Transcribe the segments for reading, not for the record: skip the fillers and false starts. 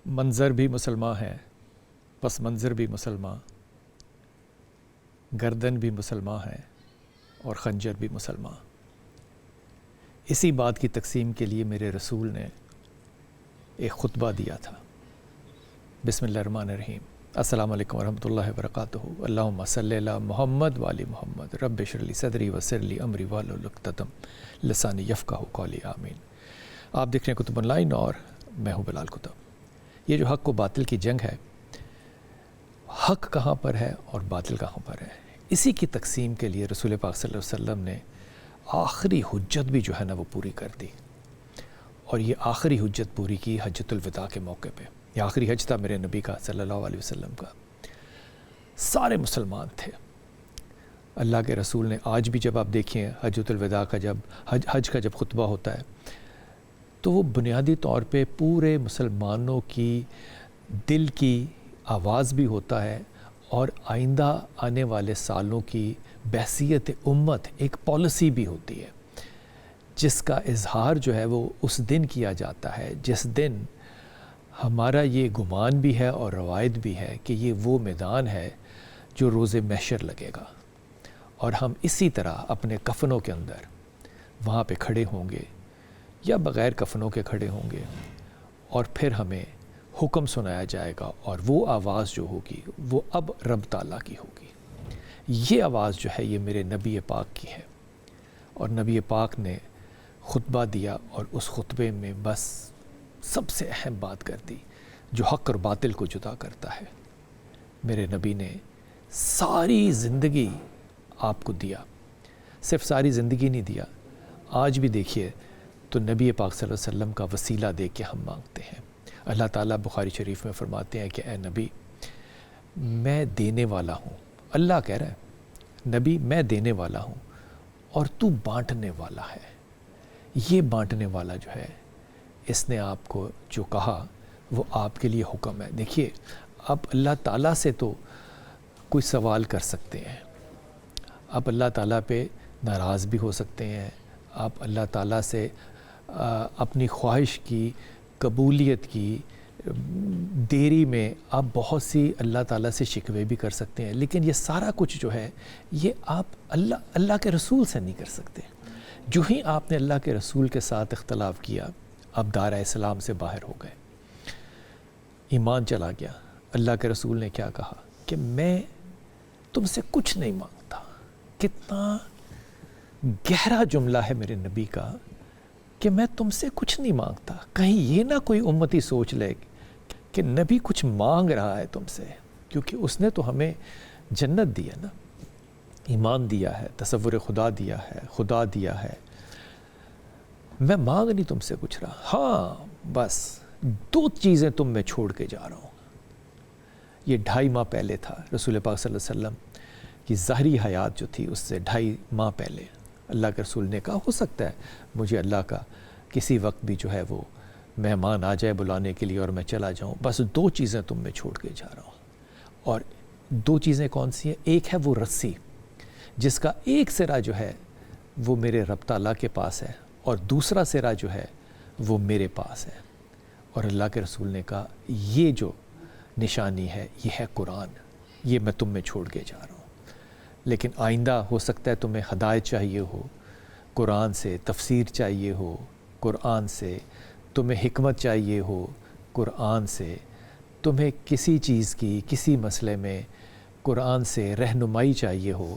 منظر بھی مسلمان ہے، پس منظر بھی مسلمان، گردن بھی مسلمان ہے اور خنجر بھی مسلمان۔ اسی بات کی تقسیم کے لیے میرے رسول نے ایک خطبہ دیا تھا۔ بسم اللہ الرحمن الرحیم۔ السلام علیکم ورحمۃ اللہ وبرکاتہ۔ اللہم صلی علی محمد وآل محمد، رب اشرح لی صدری ویسر لی امری واحلل عقدۃ من لسانی یفقہوا قولی، آمین۔ آپ دیکھ رہے ہیں کتب آن لائن اور میں ہوں بلال کتب۔ یہ جو حق و باطل کی جنگ ہے، حق کہاں پر ہے اور باطل کہاں پر ہے، اسی کی تقسیم کے لیے رسول پاک صلی اللہ علیہ وسلم نے آخری حجت بھی جو ہے نا وہ پوری کر دی۔ اور یہ آخری حجت پوری کی حجۃ الوداع کے موقع پہ۔ یہ آخری حج تھا میرے نبی کا صلی اللہ علیہ وسلم کا۔ سارے مسلمان تھے۔ اللہ کے رسول نے آج بھی جب آپ دیکھیں حجۃ الوداع کا جب حج کا جب خطبہ ہوتا ہے تو وہ بنیادی طور پہ پورے مسلمانوں کی دل کی آواز بھی ہوتا ہے اور آئندہ آنے والے سالوں کی بحثیت امت ایک پالیسی بھی ہوتی ہے، جس کا اظہار جو ہے وہ اس دن کیا جاتا ہے جس دن ہمارا یہ گمان بھی ہے اور روایت بھی ہے کہ یہ وہ میدان ہے جو روز محشر لگے گا، اور ہم اسی طرح اپنے کفنوں کے اندر وہاں پہ کھڑے ہوں گے یا بغیر کفنوں کے کھڑے ہوں گے، اور پھر ہمیں حکم سنایا جائے گا، اور وہ آواز جو ہوگی وہ اب رب تعالیٰ کی ہوگی۔ یہ آواز جو ہے یہ میرے نبی پاک کی ہے، اور نبی پاک نے خطبہ دیا، اور اس خطبے میں بس سب سے اہم بات کر دی جو حق اور باطل کو جدا کرتا ہے۔ میرے نبی نے ساری زندگی آپ کو دیا، صرف ساری زندگی نہیں دیا، آج بھی دیکھیے تو نبی پاک صلی اللہ علیہ وسلم کا وسیلہ دے کے ہم مانگتے ہیں۔ اللہ تعالیٰ بخاری شریف میں فرماتے ہیں کہ اے نبی میں دینے والا ہوں، اللہ کہہ رہا ہے نبی میں دینے والا ہوں اور تو بانٹنے والا ہے۔ یہ بانٹنے والا جو ہے اس نے آپ کو جو کہا وہ آپ کے لیے حکم ہے۔ دیکھیے اب اللہ تعالیٰ سے تو کوئی سوال کر سکتے ہیں، آپ اللہ تعالیٰ پہ ناراض بھی ہو سکتے ہیں، آپ اللہ تعالیٰ سے اپنی خواہش کی قبولیت کی دیری میں آپ بہت سی اللہ تعالیٰ سے شکوے بھی کر سکتے ہیں، لیکن یہ سارا کچھ جو ہے یہ آپ اللہ کے رسول سے نہیں کر سکتے۔ جو ہی آپ نے اللہ کے رسول کے ساتھ اختلاف کیا، آپ دائرہ اسلام سے باہر ہو گئے، ایمان چلا گیا۔ اللہ کے رسول نے کیا کہا کہ میں تم سے کچھ نہیں مانگتا۔ کتنا گہرا جملہ ہے میرے نبی کا کہ میں تم سے کچھ نہیں مانگتا۔ کہیں یہ نہ کوئی امتی سوچ لے کہ نبی کچھ مانگ رہا ہے تم سے، کیونکہ اس نے تو ہمیں جنت دی ہے نا، ایمان دیا ہے، تصور خدا دیا ہے، خدا دیا ہے۔ میں مانگ نہیں تم سے کچھ رہا، ہاں بس دو چیزیں تم میں چھوڑ کے جا رہا ہوں۔ یہ 2.5 ماہ پہلے تھا، رسول پاک صلی اللہ علیہ وسلم کی ظاہری حیات جو تھی اس سے 2.5 ماہ پہلے اللہ کے رسول نے کہا ہو سکتا ہے مجھے اللہ کا کسی وقت بھی جو ہے وہ مہمان آ جائے بلانے کے لیے اور میں چلا جاؤں، بس 2 چیزیں تم میں چھوڑ کے جا رہا ہوں۔ اور 2 چیزیں کون سی ہیں؟ ایک ہے وہ رسی جس کا ایک سرا جو ہے وہ میرے رب تعالیٰ کے پاس ہے، اور دوسرا سرا جو ہے وہ میرے پاس ہے۔ اور اللہ کے رسول نے کہا یہ جو نشانی ہے یہ ہے قرآن، یہ میں تم میں چھوڑ کے جا رہا ہوں۔ لیکن آئندہ ہو سکتا ہے تمہیں ہدایت چاہیے ہو، قرآن سے تفسیر چاہیے ہو، قرآن سے تمہیں حکمت چاہیے ہو، قرآن سے تمہیں کسی چیز کی کسی مسئلے میں قرآن سے رہنمائی چاہیے ہو،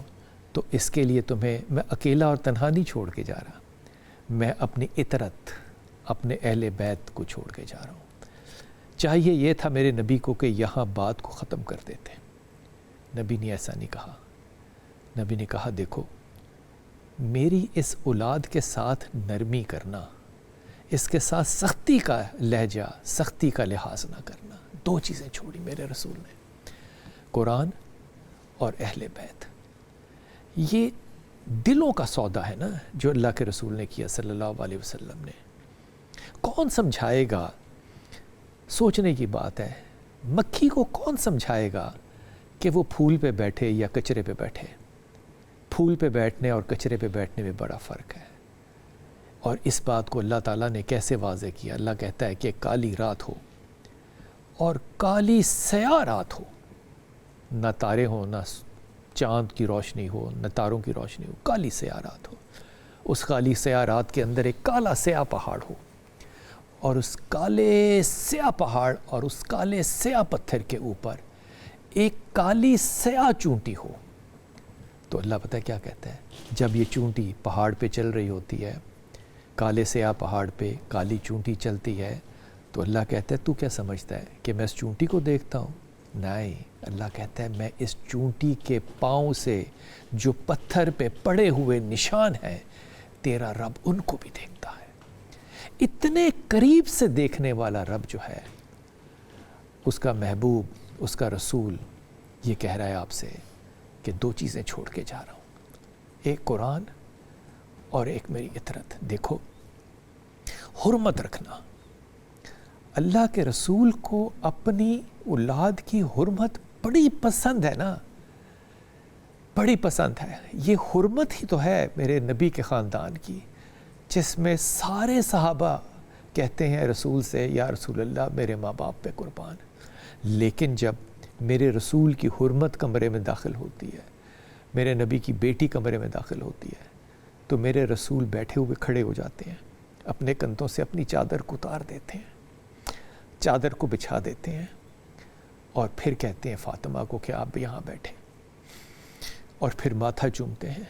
تو اس کے لیے تمہیں میں اکیلا اور تنہا نہیں چھوڑ کے جا رہا، میں اپنی اطرت اپنے اہل بیت کو چھوڑ کے جا رہا ہوں۔ چاہیے یہ تھا میرے نبی کو کہ یہاں بات کو ختم کر دیتے، نبی نے ایسا نہیں کہا۔ نبی نے کہا دیکھو میری اس اولاد کے ساتھ نرمی کرنا، اس کے ساتھ سختی کا لہجہ، سختی کا لحاظ نہ کرنا۔ 2 چیزیں چھوڑی میرے رسول نے، قرآن اور اہل بیت۔ یہ دلوں کا سودا ہے نا جو اللہ کے رسول نے کیا صلی اللہ علیہ وسلم نے۔ کون سمجھائے گا؟ سوچنے کی بات ہے، مکھی کو کون سمجھائے گا کہ وہ پھول پہ بیٹھے یا کچرے پہ بیٹھے؟ پھول پہ بیٹھنے اور کچرے پہ بیٹھنے میں بڑا فرق ہے۔ اور اس بات کو اللہ تعالیٰ نے کیسے واضح کیا؟ اللہ کہتا ہے کہ کالی رات ہو اور کالی سیاہ رات ہو، نہ تارے ہوں، نہ چاند کی روشنی ہو، نہ تاروں کی روشنی ہو، کالی سیاہ رات ہو، اس کالی سیاہ رات کے اندر ایک کالا سیاہ پہاڑ ہو، اور اس کالے سیاہ پہاڑ اور اس کالے سیاہ پتھر کے اوپر ایک کالی سیاہ چونٹی ہو۔ تو اللہ پتہ کیا کہتا ہے، جب یہ چونٹی پہاڑ پہ چل رہی ہوتی ہے، کالے سیاہ پہاڑ پہ کالی چونٹی چلتی ہے، تو اللہ کہتا ہے تو کیا سمجھتا ہے کہ میں اس چونٹی کو دیکھتا ہوں؟ نہیں، اللہ کہتا ہے میں اس چونٹی کے پاؤں سے جو پتھر پہ پڑے ہوئے نشان ہیں، تیرا رب ان کو بھی دیکھتا ہے۔ اتنے قریب سے دیکھنے والا رب جو ہے، اس کا محبوب، اس کا رسول یہ کہہ رہا ہے آپ سے کہ دو چیزیں چھوڑ کے جا رہا ہوں، ایک قرآن اور ایک میری اطرت۔ دیکھو، حرمت رکھنا، اللہ کے رسول کو اپنی اولاد کی حرمت بڑی پسند ہے نا، بڑی پسند ہے۔ یہ حرمت ہی تو ہے میرے نبی کے خاندان کی، جس میں سارے صحابہ کہتے ہیں رسول سے، یا رسول اللہ میرے ماں باپ پہ قربان۔ لیکن جب میرے رسول کی حرمت کمرے میں داخل ہوتی ہے، میرے نبی کی بیٹی کمرے میں داخل ہوتی ہے، تو میرے رسول بیٹھے ہوئے کھڑے ہو جاتے ہیں، اپنے کندھوں سے اپنی چادر کو اتار دیتے ہیں، چادر کو بچھا دیتے ہیں، اور پھر کہتے ہیں فاطمہ کو کہ آپ یہاں بیٹھیں، اور پھر ماتھا چومتے ہیں،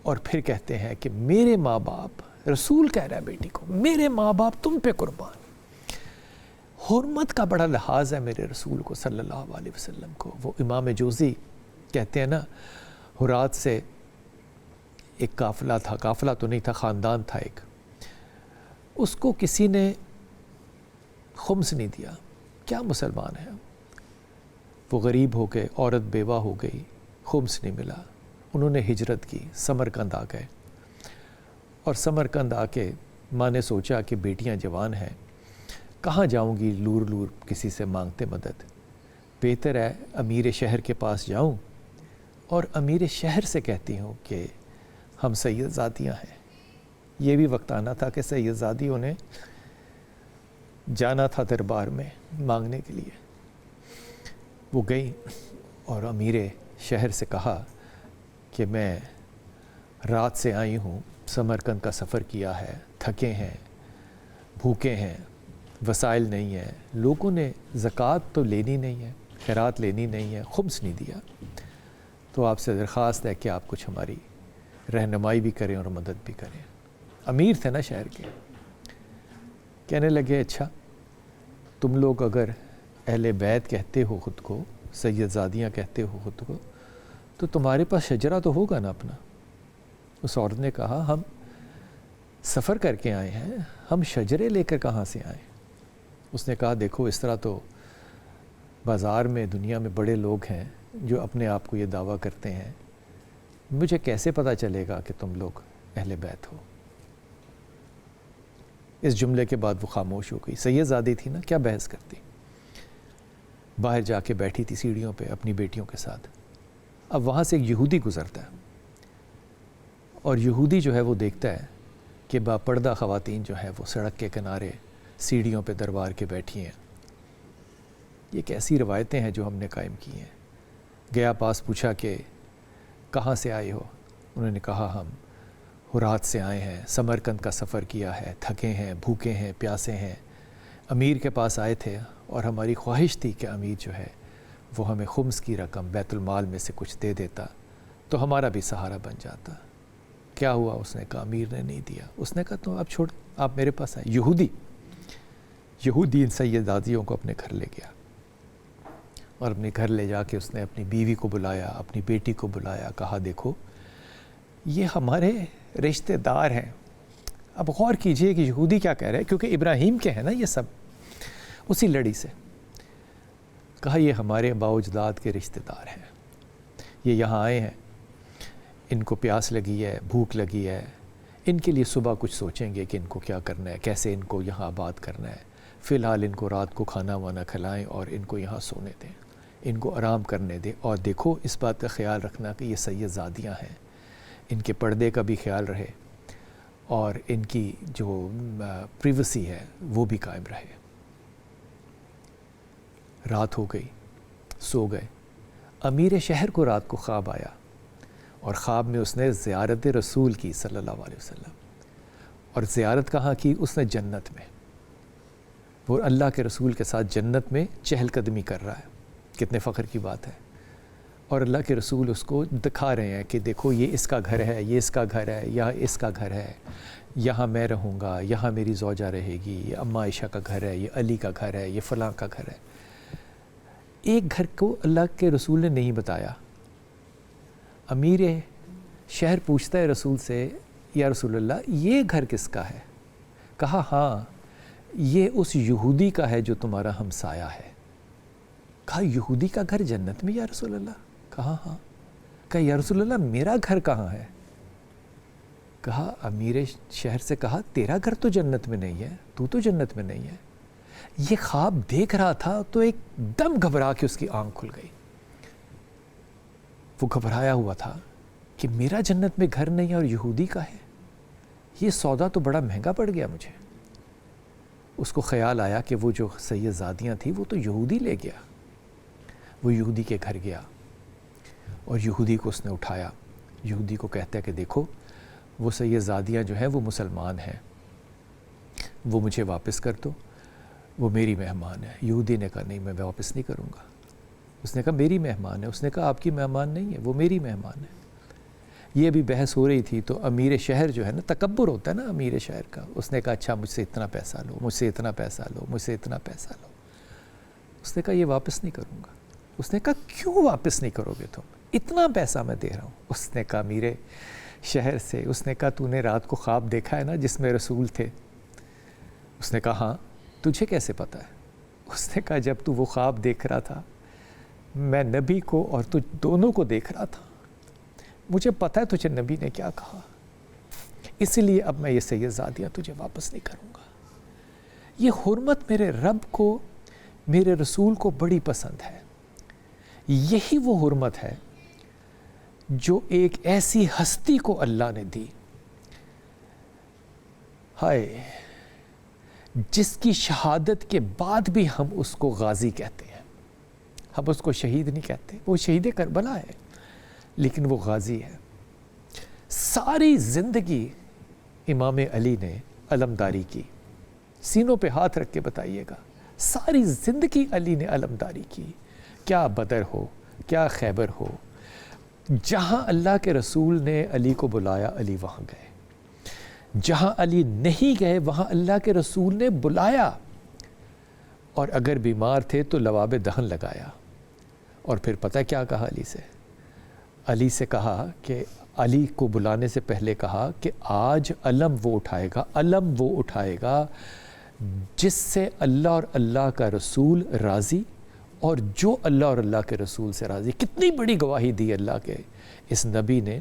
اور پھر کہتے ہیں کہ میرے ماں باپ، رسول کہہ رہا ہے بیٹی کو، میرے ماں باپ تم پہ قربان۔ حرمت کا بڑا لحاظ ہے میرے رسول کو صلی اللہ علیہ وسلم کو۔ وہ امام جوزی کہتے ہیں نا، ہرات سے ایک قافلہ تھا، قافلہ تو نہیں تھا، خاندان تھا ایک، اس کو کسی نے خمس نہیں دیا۔ کیا مسلمان ہے، وہ غریب ہو گئے، عورت بیوہ ہو گئی، خمس نہیں ملا، انہوں نے ہجرت کی، سمرقند آ گئے، اور سمرقند آ کے ماں نے سوچا کہ بیٹیاں جوان ہیں، کہاں جاؤں گی لور لور کسی سے مانگتے مدد، بہتر ہے امیر شہر کے پاس جاؤں اور امیر شہر سے کہتی ہوں کہ ہم سید زادیاں ہیں۔ یہ بھی وقت آنا تھا کہ سید زادیوں نے جانا تھا دربار میں مانگنے کے لیے۔ وہ گئی اور امیر شہر سے کہا کہ میں رات سے آئی ہوں، سمرقند کا سفر کیا ہے، تھکے ہیں، بھوکے ہیں، وسائل نہیں ہیں، لوگوں نے زکوٰۃ تو لینی نہیں ہے، خیرات لینی نہیں ہے، خمس نہیں دیا، تو آپ سے درخواست ہے کہ آپ کچھ ہماری رہنمائی بھی کریں اور مدد بھی کریں۔ امیر تھے نا شہر کے، کہنے لگے اچھا تم لوگ اگر اہل بیت کہتے ہو خود کو، سید زادیاں کہتے ہو خود کو، تو تمہارے پاس شجرہ تو ہوگا نا اپنا۔ اس عورت نے کہا ہم سفر کر کے آئے ہیں، ہم شجرے لے کر کہاں سے آئیں؟ اس نے کہا دیکھو اس طرح تو بازار میں دنیا میں بڑے لوگ ہیں جو اپنے آپ کو یہ دعویٰ کرتے ہیں، مجھے کیسے پتہ چلے گا کہ تم لوگ اہل بیت ہو؟ اس جملے کے بعد وہ خاموش ہو گئی۔ سید زادی تھی نا، کیا بحث کرتی، باہر جا کے بیٹھی تھی سیڑھیوں پہ اپنی بیٹیوں کے ساتھ۔ اب وہاں سے ایک یہودی گزرتا ہے، اور یہودی جو ہے وہ دیکھتا ہے کہ باپردہ خواتین جو ہے وہ سڑک کے کنارے سیڑھیوں پہ دربار کے بیٹھی ہیں۔ یہ کیسی روایتیں ہیں جو ہم نے قائم کی ہیں۔ گیا پاس پوچھا کہ کہاں سے آئے ہو؟ انہوں نے کہا ہم ہرات سے آئے ہیں، سمرقند کا سفر کیا ہے، تھکے ہیں، بھوکے ہیں، پیاسے ہیں، امیر کے پاس آئے تھے اور ہماری خواہش تھی کہ امیر جو ہے وہ ہمیں خمس کی رقم بیت المال میں سے کچھ دے دیتا تو ہمارا بھی سہارا بن جاتا۔ کیا ہوا؟ اس نے کہا امیر نے نہیں دیا۔ اس نے کہا تو آپ چھوڑ، آپ میرے پاس آئے۔ یہودی ان سیدادیوں کو اپنے گھر لے گیا، اور اپنے گھر لے جا کے اس نے اپنی بیوی کو بلایا، اپنی بیٹی کو بلایا، کہا دیکھو یہ ہمارے رشتہ دار ہیں۔ اب غور کیجئے کہ یہودی کیا کہہ رہے ہیں، کیونکہ ابراہیم کے ہیں نا یہ سب، اسی لڑی سے کہا یہ ہمارے آباء و اجداد کے رشتہ دار ہیں، یہ یہاں آئے ہیں، ان کو پیاس لگی ہے، بھوک لگی ہے، ان کے لیے صبح کچھ سوچیں گے کہ ان کو کیا کرنا ہے، کیسے ان کو یہاں آباد کرنا ہے، فی الحال ان کو رات کو کھانا وانا کھلائیں اور ان کو یہاں سونے دیں، ان کو آرام کرنے دیں، اور دیکھو اس بات کا خیال رکھنا کہ یہ سید زادیاں ہیں، ان کے پردے کا بھی خیال رہے اور ان کی جو پریویسی ہے وہ بھی قائم رہے۔ رات ہو گئی، سو گئے۔ امیر شہر کو رات کو خواب آیا، اور خواب میں اس نے زیارت رسول کی صلی اللہ علیہ وسلم، اور زیارت کہاں کی؟ اس نے جنت میں، وہ اللہ کے رسول کے ساتھ جنت میں چہل قدمی کر رہا ہے۔ کتنے فخر کی بات ہے۔ اور اللہ کے رسول اس کو دکھا رہے ہیں کہ دیکھو یہ اس کا گھر ہے، یہ اس کا گھر ہے، یہ اس کا گھر ہے، یہاں میں رہوں گا، یہاں میری زوجہ رہے گی، یہ اماں عائشہ کا گھر ہے، یہ علی کا گھر ہے، یہ فلاں کا گھر ہے۔ ایک گھر کو اللہ کے رسول نے نہیں بتایا۔ امیر شہر پوچھتا ہے رسول سے، یا رسول اللہ یہ گھر کس کا ہے؟ کہا ہاں یہ اس یہودی کا ہے جو تمہارا ہمسایہ ہے۔ کہا یہودی کا گھر جنت میں یا رسول اللہ؟ کہا ہاں۔ کہا یا رسول اللہ میرا گھر کہاں ہے؟ کہا امیر شہر سے کہا تیرا گھر تو جنت میں نہیں ہے، تو جنت میں نہیں ہے۔ یہ خواب دیکھ رہا تھا تو ایک دم گھبرا کے اس کی آنکھ کھل گئی۔ وہ گھبرایا ہوا تھا کہ میرا جنت میں گھر نہیں ہے اور یہودی کا ہے، یہ سودا تو بڑا مہنگا پڑ گیا مجھے۔ اس کو خیال آیا کہ وہ جو سید زادیاں تھیں وہ تو یہودی لے گیا۔ وہ یہودی کے گھر گیا اور یہودی کو اس نے اٹھایا۔ یہودی کو کہتا ہے کہ دیکھو وہ سید زادیاں جو ہیں وہ مسلمان ہیں، وہ مجھے واپس کر دو، وہ میری مہمان ہے۔ یہودی نے کہا نہیں میں واپس نہیں کروں گا۔ اس نے کہا میری مہمان ہے۔ اس نے کہا آپ کی مہمان نہیں ہے، وہ میری مہمان ہے۔ یہ بھی بحث ہو رہی تھی تو امیر شہر جو ہے نا، تکبر ہوتا ہے نا امیر شہر کا، اس نے کہا اچھا مجھ سے اتنا پیسہ لو، مجھ سے اتنا پیسہ لو، مجھ سے اتنا پیسہ لو۔ اس نے کہا یہ واپس نہیں کروں گا۔ اس نے کہا کیوں واپس نہیں کرو گے تم؟ اتنا پیسہ میں دے رہا ہوں۔ اس نے کہا امیر شہر سے، اس نے کہا تو نے رات کو خواب دیکھا ہے نا جس میں رسول تھے؟ اس نے کہا ہاں۔ تجھے کیسے پتہ ہے؟ اس نے کہا جب تو وہ خواب دیکھ رہا تھا میں نبی کو اور تجھ دونوں کو دیکھ رہا تھا، مجھے پتہ ہے تجھے نبی نے کیا کہا، اس لیے اب میں یہ سید زادیاں تجھے واپس نہیں کروں گا۔ یہ حرمت میرے رب کو، میرے رسول کو بڑی پسند ہے۔ یہی وہ حرمت ہے جو ایک ایسی ہستی کو اللہ نے دی، ہائے، جس کی شہادت کے بعد بھی ہم اس کو غازی کہتے ہیں، ہم اس کو شہید نہیں کہتے۔ وہ شہید کربلا ہے لیکن وہ غازی ہے۔ ساری زندگی امام علی نے علمداری کی، سینوں پہ ہاتھ رکھ کے بتائیے گا، ساری زندگی علی نے علمداری کی۔ کیا بدر ہو، کیا خیبر ہو، جہاں اللہ کے رسول نے علی کو بلایا علی وہاں گئے، جہاں علی نہیں گئے وہاں اللہ کے رسول نے بلایا، اور اگر بیمار تھے تو لواب دہن لگایا۔ اور پھر پتہ کیا کہا علی سے کہا کہ علی کو بلانے سے پہلے کہا کہ آج علم وہ اٹھائے گا جس سے اللہ اور اللہ کا رسول راضی، اور جو اللہ اور اللہ کے رسول سے راضی۔ کتنی بڑی گواہی دی اللہ کے اس نبی نے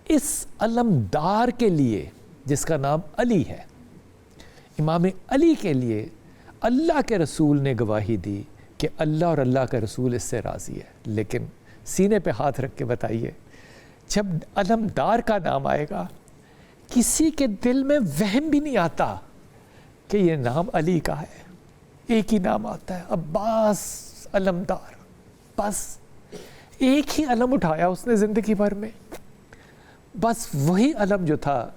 اس علمدار کے لیے جس کا نام علی ہے، امام علی کے لیے اللہ کے رسول نے گواہی دی کہ اللہ اور اللہ کا رسول اس سے راضی ہے۔ لیکن سینے پہ ہاتھ رکھ کے بتائیے، جب علمدار کا نام آئے گا کسی کے دل میں وہم بھی نہیں آتا کہ یہ نام علی کا ہے۔ ایک ہی نام آتا ہے، عباس علمدار، بس ایک ہی علم اٹھایا اس نے زندگی بھر میں، بس وہی علم جو تھا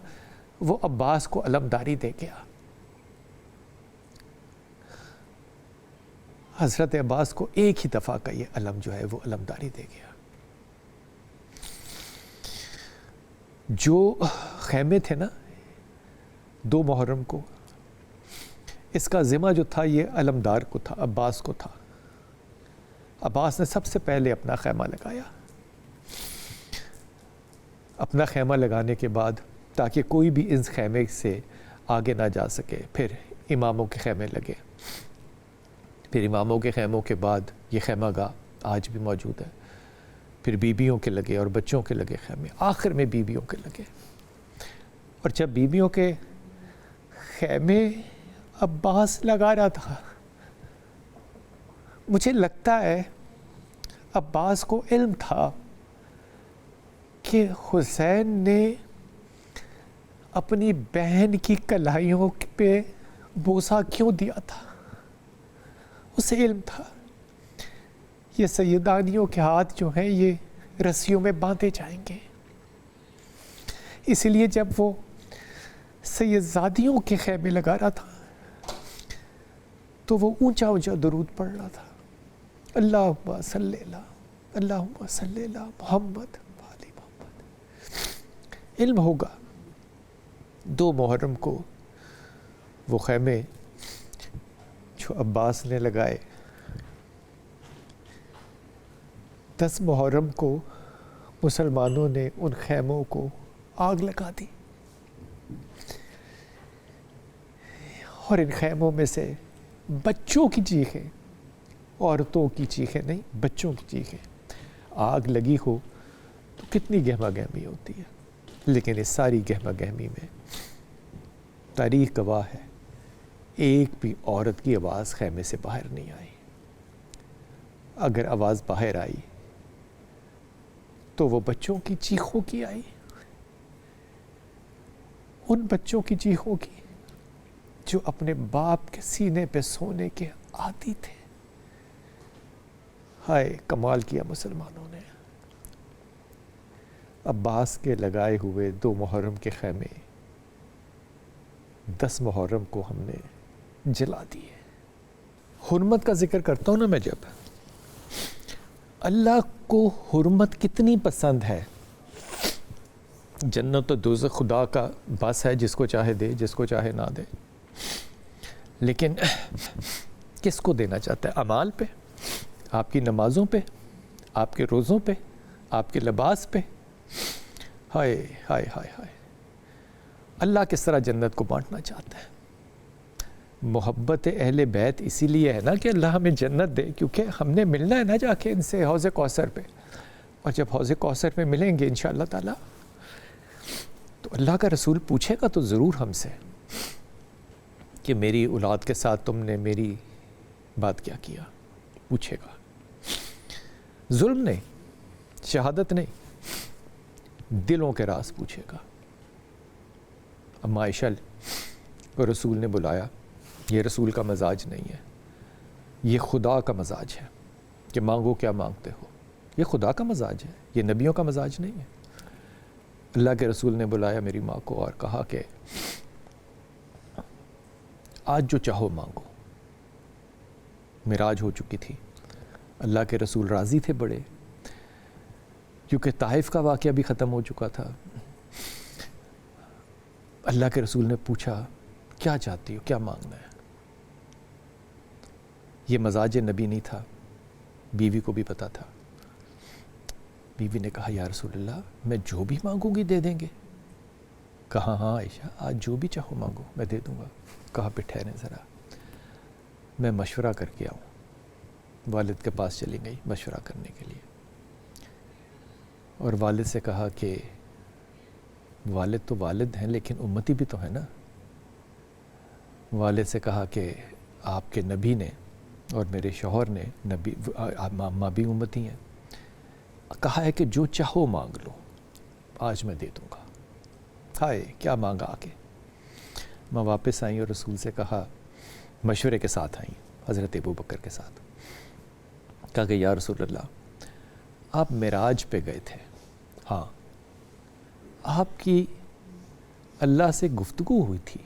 وہ عباس کو علمداری دے گیا۔ حضرت عباس کو ایک ہی دفعہ کا یہ علم جو ہے وہ علمداری دے گیا۔ جو خیمے تھے نا 2 محرم کو، اس کا ذمہ جو تھا یہ علمدار کو تھا، عباس کو تھا۔ عباس نے سب سے پہلے اپنا خیمہ لگایا۔ اپنا خیمہ لگانے کے بعد تاکہ کوئی بھی اس خیمے سے آگے نہ جا سکے، پھر اماموں کے خیمے لگے، پھر اماموں کے خیموں کے بعد یہ خیمہ گاہ آج بھی موجود ہے، پھر بیویوں کے لگے اور بچوں کے لگے خیمے، آخر میں بیویوں کے لگے۔ اور جب بیویوں کے خیمے عباس لگا رہا تھا، مجھے لگتا ہے عباس کو علم تھا کہ حسین نے اپنی بہن کی کلائیوں پہ بوسہ کیوں دیا تھا، اسے علم تھا۔ یہ سیدانیوں کے ہاتھ جو ہیں یہ رسیوں میں باندھے جائیں گے۔ اس لیے جب وہ سیدزادیوں کے خیمے لگا رہا تھا تو وہ اونچا اونچا درود پڑھ رہا تھا، اللہم صلی اللہ، اللہم صلی اللہ محمد علی محمد۔ علم ہوگا 2 محرم کو وہ خیمے جو عباس نے لگائے، 10 محرم کو مسلمانوں نے ان خیموں کو آگ لگا دی، اور ان خیموں میں سے بچوں کی چیخیں، عورتوں کی چیخیں نہیں، بچوں کی چیخیں، آگ لگی ہو تو کتنی گہما گہمی ہوتی ہے، لیکن اس ساری گہما گہمی میں تاریخ گواہ ہے ایک بھی عورت کی آواز خیمے سے باہر نہیں آئی۔ اگر آواز باہر آئی تو وہ بچوں کی چیخوں کی آئی، ان بچوں کی چیخوں کی جو اپنے باپ کے سینے پہ سونے کے عادی تھے۔ ہائے کمال کیا مسلمانوں نے، عباس کے لگائے ہوئے 2 محرم کے خیمے 10 محرم کو ہم نے جلا دیے۔ حرمت کا ذکر کرتا ہوں نا میں، جب اللہ کو حرمت کتنی پسند ہے، جنت و دوزخ خدا کا بس ہے، جس کو چاہے دے، جس کو چاہے نہ دے، لیکن کس کو دینا چاہتا ہے؟ اعمال پہ، آپ کی نمازوں پہ، آپ کے روزوں پہ، آپ کے لباس پہ۔ ہائے ہائے ہائے ہائے، اللہ کس طرح جنت کو بانٹنا چاہتا ہے۔ محبت اہل بیت اسی لیے ہے نا کہ اللہ ہمیں جنت دے، کیونکہ ہم نے ملنا ہے نا جا کے ان سے حوض کوثر پہ، اور جب حوض کوثر پہ ملیں گے انشاءاللہ تعالیٰ تو اللہ کا رسول پوچھے گا تو ضرور ہم سے کہ میری اولاد کے ساتھ تم نے میری بات کیا کیا، پوچھے گا۔ ظلم نہیں، شہادت نہیں، دلوں کے راز پوچھے گا۔ اما عائشہ کو رسول نے بلایا، یہ رسول کا مزاج نہیں ہے، یہ خدا کا مزاج ہے کہ مانگو کیا مانگتے ہو، یہ خدا کا مزاج ہے، یہ نبیوں کا مزاج نہیں ہے۔ اللہ کے رسول نے بلایا میری ماں کو اور کہا کہ آج جو چاہو مانگو۔ معراج ہو چکی تھی، اللہ کے رسول راضی تھے بڑے، کیونکہ طائف کا واقعہ بھی ختم ہو چکا تھا۔ اللہ کے رسول نے پوچھا کیا چاہتی ہو، کیا مانگنا ہے؟ یہ مزاج نبی نہیں تھا، بیوی کو بھی پتا تھا۔ بیوی نے کہا یا رسول اللہ میں جو بھی مانگوں گی دے دیں گے؟ کہا ہاں عائشہ آج جو بھی چاہو مانگو میں دے دوں گا۔ کہا پہ ٹھہریں ذرا، میں مشورہ کر کے آؤں۔ والد کے پاس چلی گئی مشورہ کرنے کے لیے، اور والد سے کہا کہ والد تو والد ہیں لیکن امتی بھی تو ہے نا۔ والد سے کہا کہ آپ کے نبی نے اور میرے شوہر نے، نبی ماں بھی امتی ہیں، کہا ہے کہ جو چاہو مانگ لو، آج میں دے دوں گا۔ ہائے کیا مانگا آگے۔ ماں واپس آئیں اور رسول سے کہا، مشورے کے ساتھ آئیں حضرت ابو بکر کے ساتھ، کہا کہ یا رسول اللہ آپ معراج پہ گئے تھے، ہاں آپ کی اللہ سے گفتگو ہوئی تھی،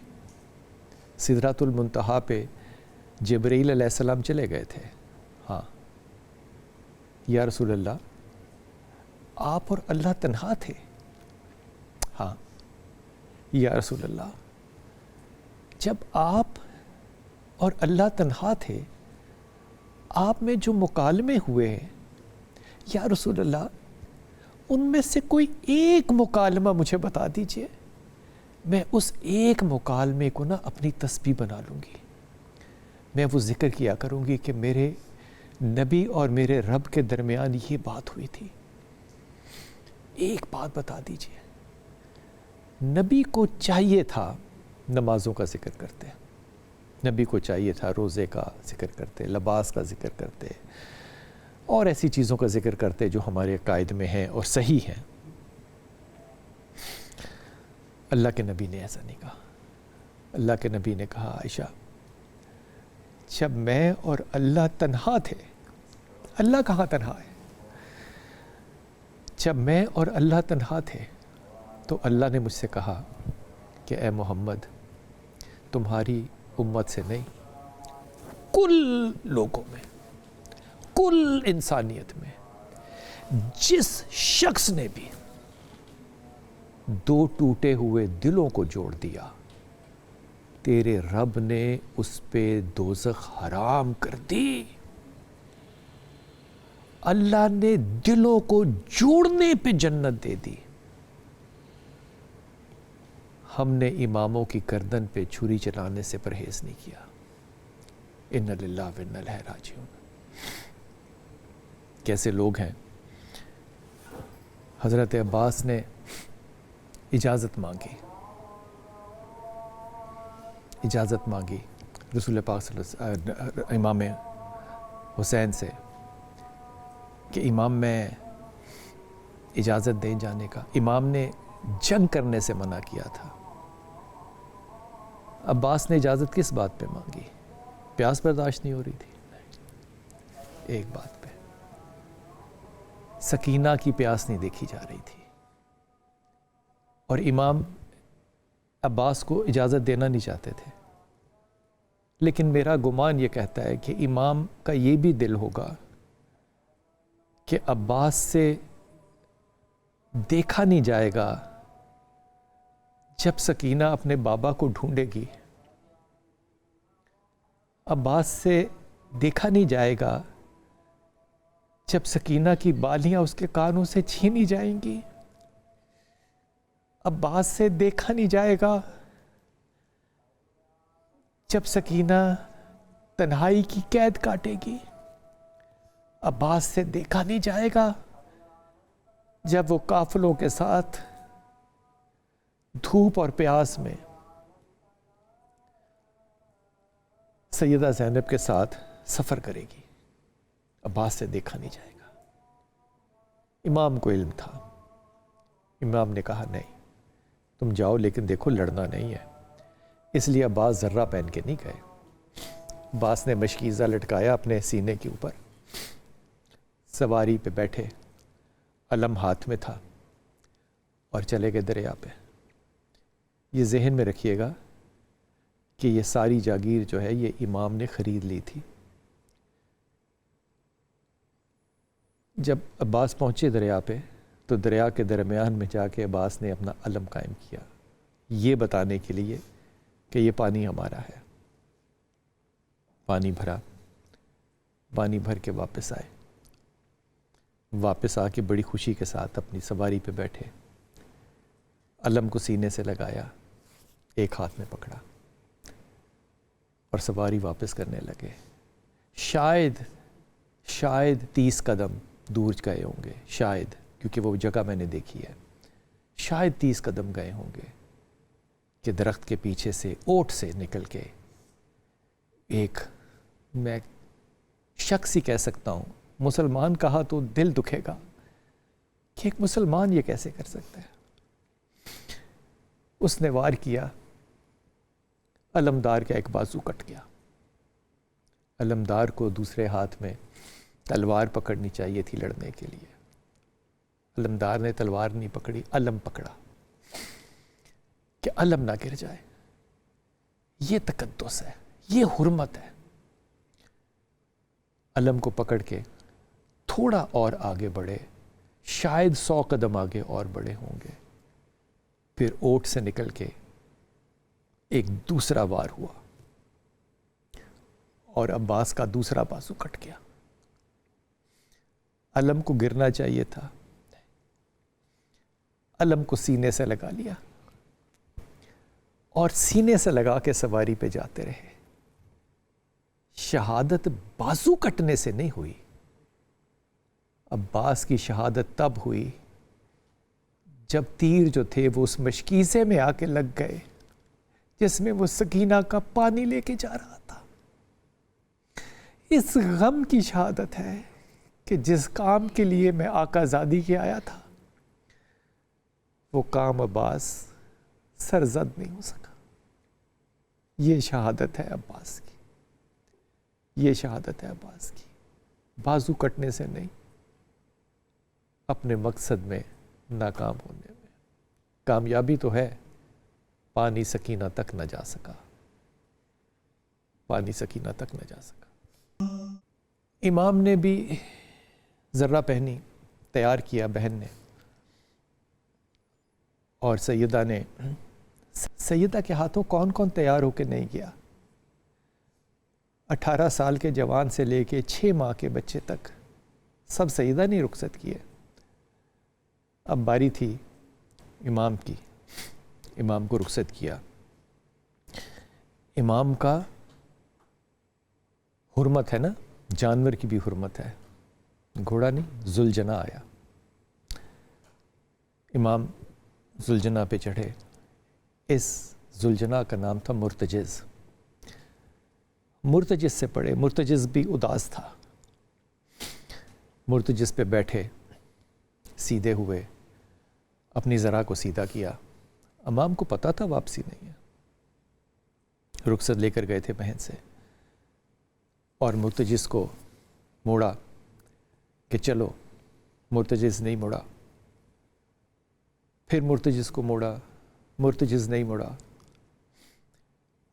سدرۃ المنتہا پہ جبرائیل علیہ السلام چلے گئے تھے، ہاں یا رسول اللہ آپ اور اللہ تنہا تھے، ہاں یا رسول اللہ جب آپ اور اللہ تنہا تھے آپ میں جو مکالمے ہوئے ہیں یا رسول اللہ ان میں سے کوئی ایک مکالمہ مجھے بتا دیجئے، میں اس ایک مکالمے کو نا اپنی تسبیح بنا لوں گی، میں وہ ذکر کیا کروں گی کہ میرے نبی اور میرے رب کے درمیان یہ بات ہوئی تھی، ایک بات بتا دیجئے۔ نبی کو چاہیے تھا نمازوں کا ذکر کرتے، نبی کو چاہیے تھا روزے کا ذکر کرتے، لباس کا ذکر کرتے، اور ایسی چیزوں کا ذکر کرتے جو ہمارے عقائد میں ہیں اور صحیح ہیں۔ اللہ کے نبی نے ایسا نہیں کہا۔ اللہ کے نبی نے کہا عائشہ جب میں اور اللہ تنہا تھے اللہ کہاں تنہا ہے؟ جب میں اور اللہ تنہا تھے تو اللہ نے مجھ سے کہا کہ اے محمد، تمہاری امت سے نہیں، کل لوگوں میں، کل انسانیت میں جس شخص نے بھی دو ٹوٹے ہوئے دلوں کو جوڑ دیا، تیرے رب نے اس پہ دوزخ حرام کر دی۔ اللہ نے دلوں کو جوڑنے پہ جنت دے دی۔ ہم نے اماموں کی گردن پہ چھری چلانے سے پرہیز نہیں کیا۔ اِنَّ لِلَّهِ وَإِنَّا إِلَيْهِ رَاجِعُونَ۔ کیسے لوگ ہیں؟ حضرت عباس نے اجازت مانگی، رسول پاک صلی اللہ علیہ وسلم امام حسین سے کہ امام میں اجازت دیں جانے کا۔ امام نے جنگ کرنے سے منع کیا تھا۔ عباس نے اجازت کس بات پہ مانگی؟ پیاس برداشت نہیں ہو رہی تھی؟ ایک بات پہ، سکینہ کی پیاس نہیں دیکھی جا رہی تھی، اور امام عباس کو اجازت دینا نہیں چاہتے تھے۔ لیکن میرا گمان یہ کہتا ہے کہ امام کا یہ بھی دل ہوگا کہ عباس سے دیکھا نہیں جائے گا جب سکینہ اپنے بابا کو ڈھونڈے گی، عباس سے دیکھا نہیں جائے گا جب سکینہ کی بالیاں اس کے کانوں سے چھینی جائیں گی، عباس سے دیکھا نہیں جائے گا جب سکینہ تنہائی کی قید کاٹے گی، عباس سے دیکھا نہیں جائے گا جب وہ قافلوں کے ساتھ دھوپ اور پیاس میں سیدہ زینب کے ساتھ سفر کرے گی، عباس سے دیکھا نہیں جائے گا۔ امام کو علم تھا، امام نے کہا نہیں تم جاؤ، لیکن دیکھو لڑنا نہیں ہے۔ اس لیے عباس ذرہ پہن کے نہیں گئے۔ عباس نے مشکیزہ لٹکایا اپنے سینے کے اوپر، سواری پہ بیٹھے، علم ہاتھ میں تھا، اور چلے گئے دریا پہ۔ یہ ذہن میں رکھیے گا کہ یہ ساری جاگیر جو ہے یہ امام نے خرید لی تھی۔ جب عباس پہنچے دریا پہ تو دریا کے درمیان میں جا کے عباس نے اپنا علم قائم کیا، یہ بتانے کے لیے کہ یہ پانی ہمارا ہے۔ پانی بھرا، پانی بھر کے واپس آئے، واپس آ کے بڑی خوشی کے ساتھ اپنی سواری پہ بیٹھے، علم کو سینے سے لگایا، ایک ہاتھ میں پکڑا اور سواری واپس کرنے لگے۔ شاید 30 قدم دور گئے ہوں گے، شاید، کیونکہ وہ جگہ میں نے دیکھی ہے، شاید 30 قدم گئے ہوں گے کہ درخت کے پیچھے سے اوٹ سے نکل کے ایک، میں شخص ہی کہہ سکتا ہوں، مسلمان کہا تو دل دکھے گا کہ ایک مسلمان یہ کیسے کر سکتا ہے۔ اس نے وار کیا، علمدار کا ایک بازو کٹ گیا۔ علمدار کو دوسرے ہاتھ میں تلوار پکڑنی چاہیے تھی لڑنے کے لیے، علمدار نے تلوار نہیں پکڑی، علم پکڑا کہ علم نہ گر جائے۔ یہ تقدس ہے، یہ حرمت ہے۔ علم کو پکڑ کے تھوڑا اور آگے بڑھے، شاید 100 قدم آگے اور بڑھے ہوں گے، پھر اوٹ سے نکل کے ایک دوسرا وار ہوا اور عباس کا دوسرا بازو کٹ گیا۔ علم کو گرنا چاہیے تھا، علم کو سینے سے لگا لیا اور سینے سے لگا کے سواری پہ جاتے رہے۔ شہادت بازو کٹنے سے نہیں ہوئی، عباس کی شہادت تب ہوئی جب تیر جو تھے وہ اس مشکیزے میں آ کے لگ گئے جس میں وہ سکینہ کا پانی لے کے جا رہا تھا۔ اس غم کی شہادت ہے کہ جس کام کے لیے میں آقا زادی کے آیا تھا وہ کام عباس سرزد نہیں ہو سکا۔ یہ شہادت ہے عباس کی، یہ شہادت ہے عباس کی۔ بازو کٹنے سے نہیں، اپنے مقصد میں ناکام ہونے میں۔ کامیابی تو ہے، پانی سکینہ تک نہ جا سکا، پانی سکینہ تک نہ جا سکا۔ امام نے بھی ذرہ پہنی، تیار کیا بہن نے، اور سیدہ نے، سیدہ کے ہاتھوں کون کون تیار ہو کے نہیں گیا؟ 18 سال کے جوان سے لے کے 6 ماہ کے بچے تک سب سیدہ نے رخصت کیے۔ اب باری تھی امام کی، امام کو رخصت کیا۔ امام کا حرمت ہے نا، جانور کی بھی حرمت ہے، گھوڑا نہیں، ذوالجناح آیا۔ امام ذوالجناح پہ چڑھے۔ اس ذوالجناح کا نام تھا مرتجز۔ مرتجز سے پڑھے، مرتجز بھی اداس تھا۔ مرتجز پہ بیٹھے، سیدھے ہوئے، اپنی ذرا کو سیدھا کیا۔ امام کو پتا تھا واپسی نہیں ہے، رخصت لے کر گئے تھے بہن سے، اور مرتجز کو موڑا کہ چلو، مرتجز نہیں موڑا، پھر مرتجز کو موڑا، مرتجز نہیں موڑا،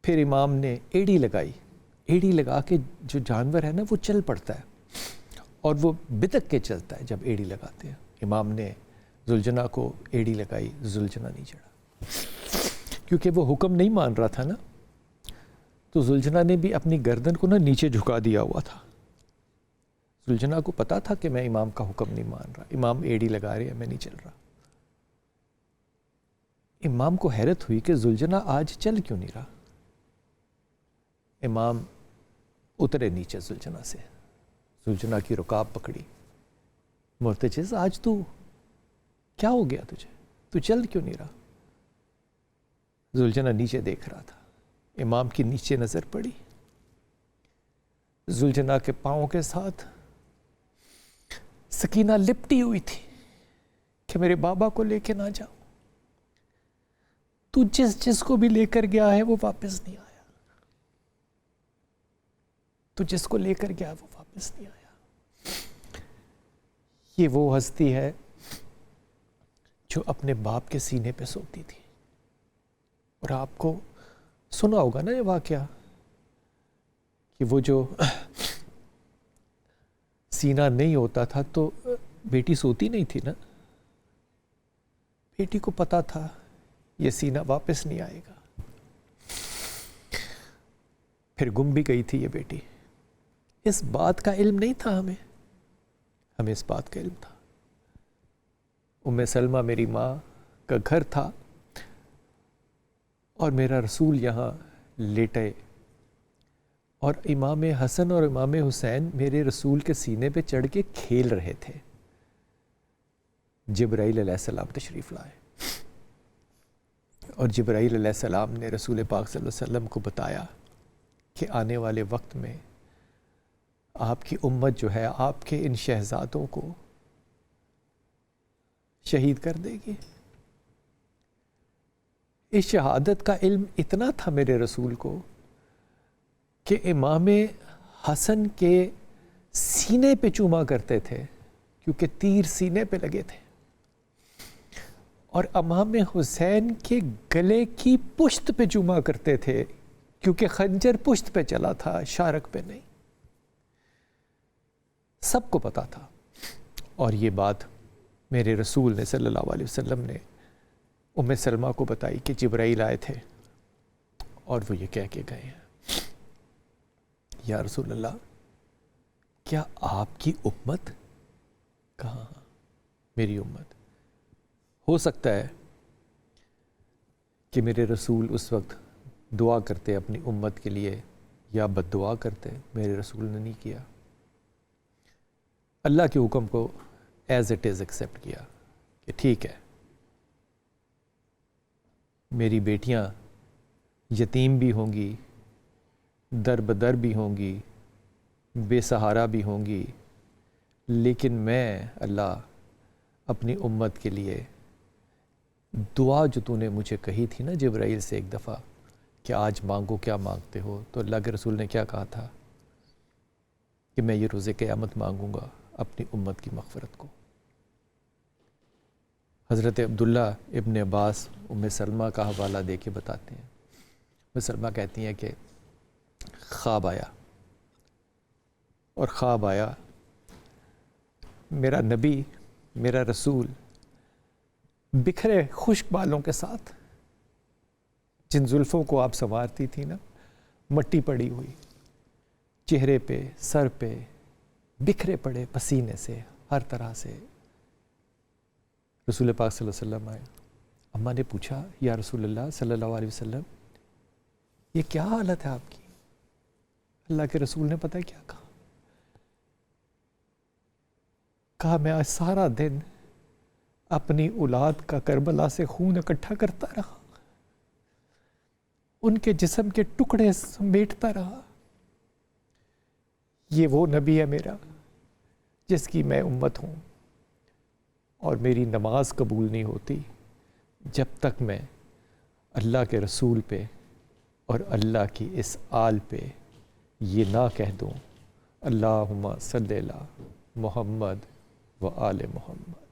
پھر امام نے ایڑی لگائی۔ ایڑی لگا کے جو جانور ہے نا وہ چل پڑتا ہے، اور وہ بدک کے چلتا ہے جب ایڑی لگاتے ہیں۔ امام نے ذوالجناح کو ایڑی لگائی، ذوالجناح نہیں چڑھا، کیونکہ وہ حکم نہیں مان رہا تھا نا، تو ذوالجناح نے بھی اپنی گردن کو نا نیچے جھکا دیا ہوا تھا۔ ذوالجناح کو پتا تھا کہ میں امام کا حکم نہیں مان رہا، امام ایڑی لگا رہے ہیں، میں نہیں چل رہا۔ امام کو حیرت ہوئی کہ ذوالجناح آج چل کیوں نہیں رہا۔ امام اترے نیچے ذوالجناح سے، ذوالجناح کی رکاب پکڑی۔ مرتجز، آج تو کیا ہو گیا تجھے، تو چل کیوں نہیں رہا؟ ذوالجناح نیچے دیکھ رہا تھا، امام کی نیچے نظر پڑی، ذوالجناح کے پاؤں کے ساتھ سکینہ لپٹی ہوئی تھی کہ میرے بابا کو لے کے نہ جاؤ، تو جس کو بھی لے کر گیا ہے وہ واپس نہیں آیا، تو جس کو لے کر گیا وہ واپس نہیں آیا۔ یہ وہ ہستی ہے جو اپنے باپ کے سینے پہ سوتی تھی، اور آپ کو سنا ہوگا نا یہ واقعہ کہ وہ جو سینہ نہیں ہوتا تھا تو بیٹی سوتی نہیں تھی نا، بیٹی کو پتا تھا یہ سینہ واپس نہیں آئے گا، پھر گم بھی گئی تھی یہ بیٹی۔ اس بات کا علم نہیں تھا ہمیں اس بات کا علم تھا۔ ام سلمہ میری ماں کا گھر تھا، اور میرا رسول یہاں لیٹے، اور امام حسن اور امام حسین میرے رسول کے سینے پہ چڑھ کے کھیل رہے تھے۔ جبرائیل علیہ السلام تشریف لائے، اور جبرائیل علیہ السلام نے رسول پاک صلی اللہ علیہ وسلم کو بتایا کہ آنے والے وقت میں آپ کی امت جو ہے آپ کے ان شہزادوں کو شہید کر دے گی۔ اس شہادت کا علم اتنا تھا میرے رسول کو کہ امام حسن کے سینے پہ چوما کرتے تھے، کیونکہ تیر سینے پہ لگے تھے، اور امام حسین کے گلے کی پشت پہ چوما کرتے تھے، کیونکہ خنجر پشت پہ چلا تھا، شارک پہ نہیں۔ سب کو پتا تھا، اور یہ بات میرے رسول نے صلی اللہ علیہ وسلم نے ام سلمہ کو بتائی کہ جبرائیل آئے تھے اور وہ یہ کہہ کے گئے ہیں، یا رسول اللہ، کیا آپ کی امت؟ کہاں؟ میری امت۔ ہو سکتا ہے کہ میرے رسول اس وقت دعا کرتے اپنی امت کے لیے یا بد دعا کرتے، میرے رسول نے نہیں کیا۔ اللہ کے حکم کو ایز اٹ از ایکسیپٹ کیا کہ ٹھیک ہے، میری بیٹیاں یتیم بھی ہوں گی، در بدر بھی ہوں گی، بے سہارا بھی ہوں گی، لیکن میں اللہ اپنی امت کے لیے دعا جو تو نے مجھے کہی تھی نا جبرائیل سے ایک دفعہ کہ آج مانگو کیا مانگتے ہو، تو اللہ کے رسول نے کیا کہا تھا؟ کہ میں یہ روز قیامت مانگوں گا اپنی امت کی مغفرت کو۔ حضرت عبداللہ ابن عباس ام سلمہ کا حوالہ دے کے بتاتے ہیں، ام سلمہ کہتی ہیں کہ خواب آیا، اور خواب آیا میرا نبی، میرا رسول بکھرے خشک بالوں کے ساتھ، جن زلفوں کو آپ سنوارتی تھی نا، مٹی پڑی ہوئی چہرے پہ، سر پہ، بکھرے پڑے پسینے سے، ہر طرح سے رسول پاک صلی اللہ علیہ وسلم آئے۔ اماں نے پوچھا یا رسول اللہ صلی اللہ علیہ وسلم یہ کیا حالت ہے آپ کی؟ اللہ کے رسول نے پتہ کیا کہا میں آج سارا دن اپنی اولاد کا کربلا سے خون اکٹھا کرتا رہا، ان کے جسم کے ٹکڑے سمیٹتا رہا۔ یہ وہ نبی ہے میرا جس کی میں امت ہوں، اور میری نماز قبول نہیں ہوتی جب تک میں اللہ کے رسول پہ اور اللہ کی اس آل پہ یہ نہ کہہ دوں اللہم صلی علی محمد و آل محمد۔